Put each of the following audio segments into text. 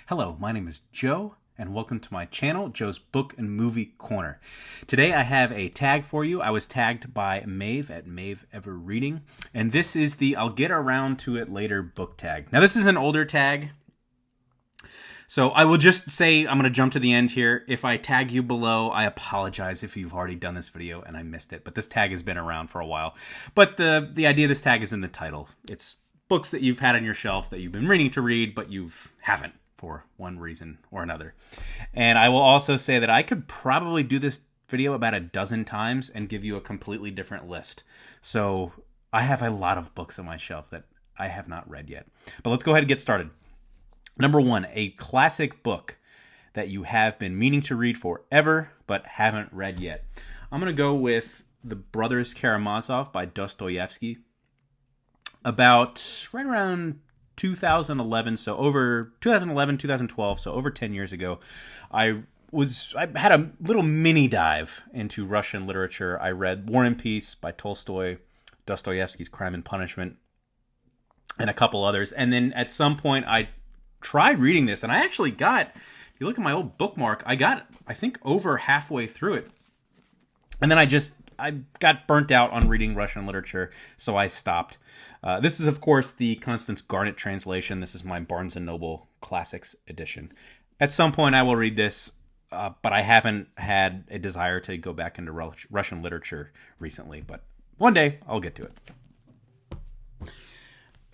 Hello, my name is Joe, and welcome to my channel, Joe's Book and Movie Corner. Today I have a tag for you. I was tagged by Maeve at Maeve Ever Reading, and this is the I'll get around to it later book tag. Now this is an older tag, so I will just say I'm going to jump to the end here. If I tag you below, I apologize if you've already done this video and I missed it, but this tag has been around for a while. But the idea of this tag is in the title. It's books that you've had on your shelf that you've been meaning to read, but you haven't for one reason or another. And I will also say that I could probably do this video about a dozen times and give you a completely different list. So I have a lot of books on my shelf that I have not read yet. But let's go ahead and get started. Number one, a classic book that you have been meaning to read forever but haven't read yet. I'm going to go with The Brothers Karamazov by Dostoevsky. About right around 2011, so over 2011, 2012, so over 10 years ago, I had a little mini dive into Russian literature. I read War and Peace by Tolstoy, Dostoevsky's Crime and Punishment, and a couple others. And then at some point I tried reading this, and I actually got, if you look at my old bookmark, I think over halfway through it. And then I got burnt out on reading Russian literature, so I stopped. This is, of course, the Constance Garnett translation. This is my Barnes & Noble Classics edition. At some point, I will read this, but I haven't had a desire to go back into Russian literature recently. But one day, I'll get to it.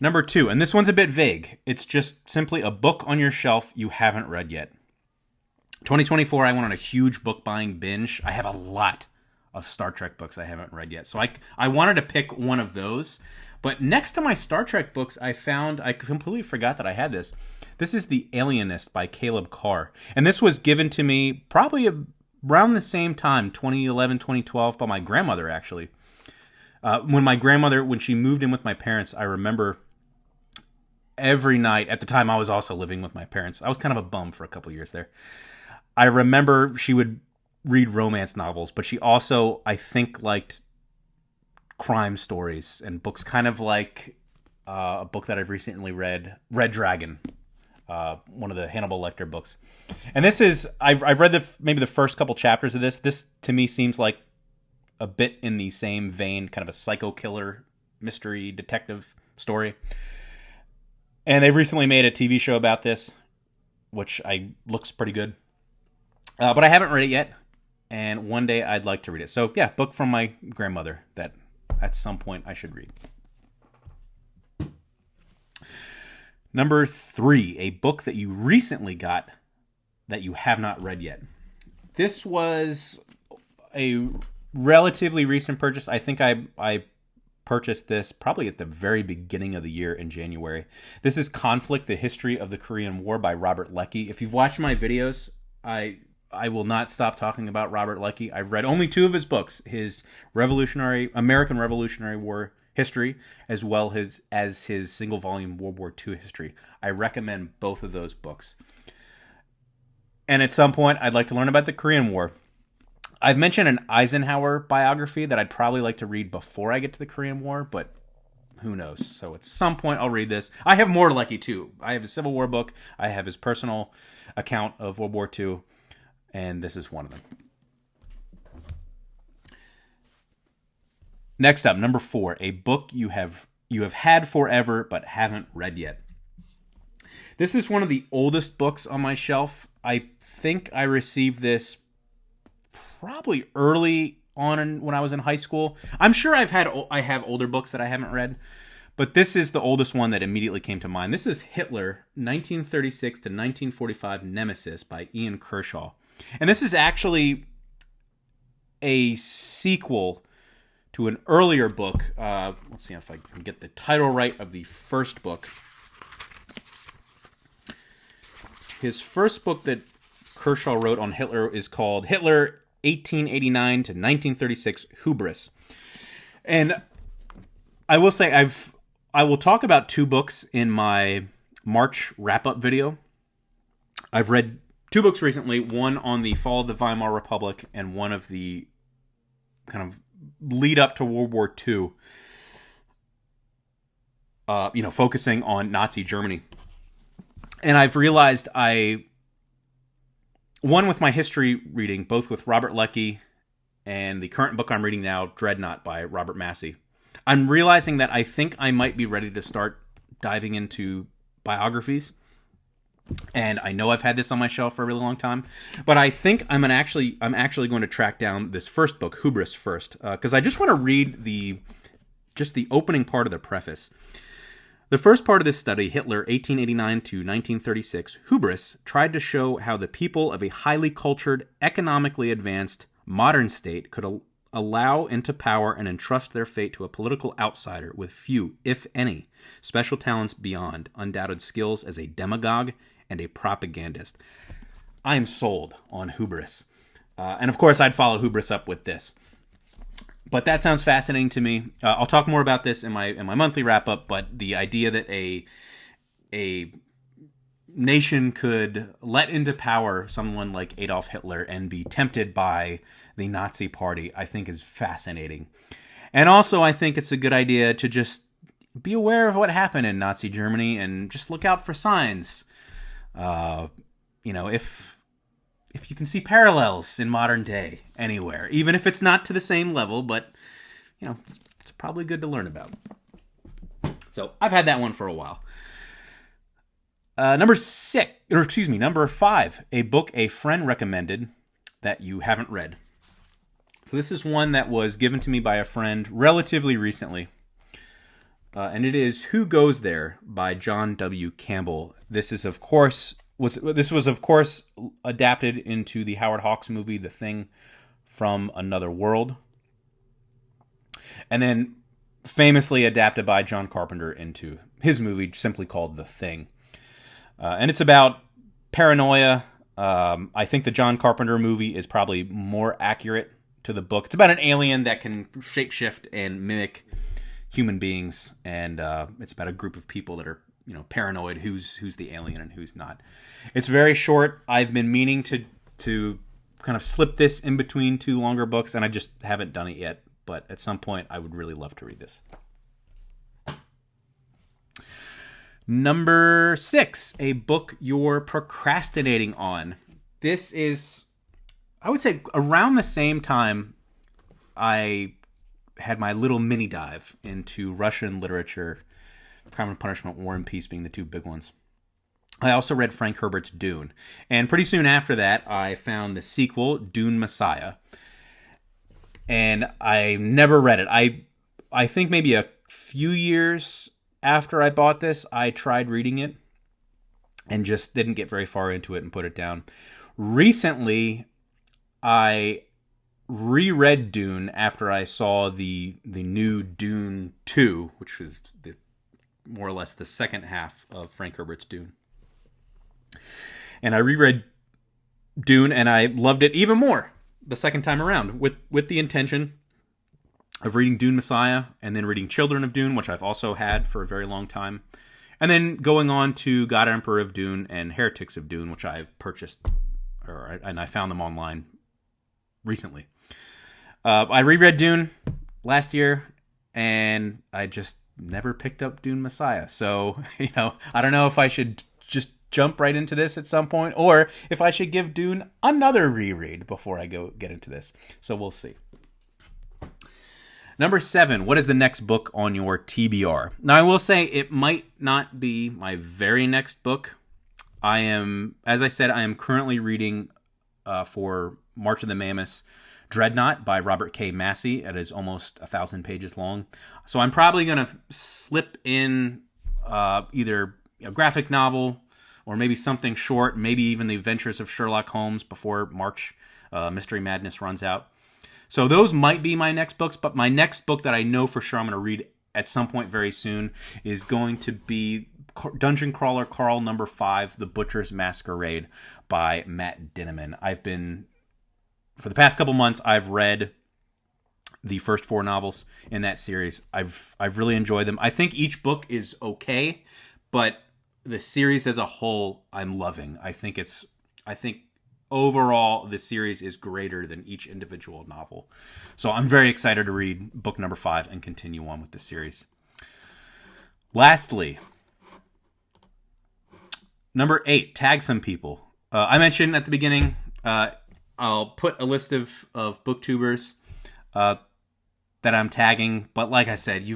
Number two, and this one's a bit vague. It's just simply a book on your shelf you haven't read yet. 2024, I went on a huge book buying binge. I have a lot of Star Trek books I haven't read yet. So I wanted to pick one of those. But next to my Star Trek books, I completely forgot that I had this. This is The Alienist by Caleb Carr. And this was given to me probably around the same time, 2011, 2012, by my grandmother, actually. When she moved in with my parents, I remember every night, at the time I was also living with my parents. I was kind of a bum for a couple years there. I remember she would read romance novels, but she also, I think, liked crime stories and books kind of like a book that I've recently read, Red Dragon, one of the Hannibal Lecter books. And this is, I've read maybe the first couple chapters of this. This, to me, seems like a bit in the same vein, kind of a psycho killer mystery detective story. And they've recently made a TV show about this, which looks pretty good. But I haven't read it yet. And one day I'd like to read it. So yeah, book from my grandmother that at some point I should read. Number three, a book that you recently got that you have not read yet. This was a relatively recent purchase. I think I purchased this probably at the very beginning of the year in January. This is Conflict, the History of the Korean War by Robert Leckie. If you've watched my videos, I will not stop talking about Robert Leckie. I've read only two of his books, his American Revolutionary War history, as well as his single-volume World War II history. I recommend both of those books. And at some point, I'd like to learn about the Korean War. I've mentioned an Eisenhower biography that I'd probably like to read before I get to the Korean War, but who knows? So at some point, I'll read this. I have more Leckie, too. I have a Civil War book. I have his personal account of World War II. And this is one of them. Next up, number four, a book you have had forever but haven't read yet. This is one of the oldest books on my shelf. I think I received this probably early on when I was in high school. I'm sure I have older books that I haven't read, but this is the oldest one that immediately came to mind. This is Hitler, 1936 to 1945 Nemesis by Ian Kershaw. And this is actually a sequel to an earlier book. Let's see if I can get the title right of the first book. His first book that Kershaw wrote on Hitler is called Hitler, 1889 to 1936, Hubris. And I will say I will talk about two books in my March wrap-up video. I've read two books recently, one on the fall of the Weimar Republic and one of the kind of lead up to World War II, focusing on Nazi Germany. And I've realized one with my history reading, both with Robert Leckie and the current book I'm reading now, Dreadnought by Robert Massey, I'm realizing that I think I might be ready to start diving into biographies. And I know I've had this on my shelf for a really long time, but I think I'm actually going to track down this first book, Hubris, first, because I just want to read the opening part of the preface. The first part of this study, Hitler, 1889 to 1936, Hubris, tried to show how the people of a highly cultured, economically advanced, modern state could allow into power and entrust their fate to a political outsider with few, if any, special talents beyond undoubted skills as a demagogue and a propagandist. I am sold on Hubris. And of course, I'd follow Hubris up with this. But that sounds fascinating to me. I'll talk more about this in my monthly wrap-up, but the idea that a nation could let into power someone like Adolf Hitler and be tempted by the Nazi Party, I think is fascinating. And also, I think it's a good idea to just be aware of what happened in Nazi Germany and just look out for signs. If you can see parallels in modern day anywhere, even if it's not to the same level, but it's probably good to learn about. So I've had that one for a while. Number 5, a book a friend recommended that you haven't read. So this is one that was given to me by a friend relatively recently. And it is Who Goes There by John W. Campbell. This is, of course, was adapted into the Howard Hawks movie, The Thing from Another World. And then famously adapted by John Carpenter into his movie simply called The Thing. And it's about paranoia. I think the John Carpenter movie is probably more accurate to the book. It's about an alien that can shapeshift and mimic human beings, and it's about a group of people that are paranoid who's the alien and who's not. It's very short. I've been meaning to kind of slip this in between two longer books, and I just haven't done it yet, but at some point I would really love to read this. Number 6, a book you're procrastinating on. This is, I would say, around the same time I had my little mini dive into Russian literature, Crime and Punishment, War and Peace being the two big ones. I also read Frank Herbert's Dune. And pretty soon after that, I found the sequel, Dune Messiah. And I never read it. I think maybe a few years after I bought this, I tried reading it and just didn't get very far into it and put it down. Recently, I reread Dune after I saw the new Dune 2, which was more or less the second half of Frank Herbert's Dune. And I reread Dune, and I loved it even more the second time around, with the intention of reading Dune Messiah and then reading Children of Dune, which I've also had for a very long time, and then going on to God Emperor of Dune and Heretics of Dune, which I've purchased, and I found them online recently. I reread Dune last year, and I just never picked up Dune Messiah. So, I don't know if I should just jump right into this at some point, or if I should give Dune another reread before I get into this. So we'll see. Number 7, what is the next book on your TBR? Now, I will say it might not be my very next book. As I said, I am currently reading for March of the Mammoths, Dreadnought by Robert K. Massey. It is almost 1,000 pages long. So I'm probably going to slip in either a graphic novel or maybe something short, maybe even The Adventures of Sherlock Holmes before March Mystery Madness runs out. So those might be my next books, but my next book that I know for sure I'm going to read at some point very soon is going to be Dungeon Crawler Carl number 5, The Butcher's Masquerade by Matt Dinniman. For the past couple months, I've read the first 4 novels in that series. I've really enjoyed them. I think each book is okay, but the series as a whole, I'm loving. I think overall, the series is greater than each individual novel. So I'm very excited to read book number 5 and continue on with the series. Lastly, Number 8, tag some people. I mentioned at the beginning, I'll put a list of booktubers that I'm tagging, but like I said,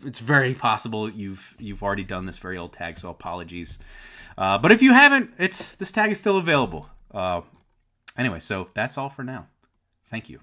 it's very possible you've already done this very old tag, so apologies. But if you haven't, this tag is still available. Anyway, so that's all for now. Thank you.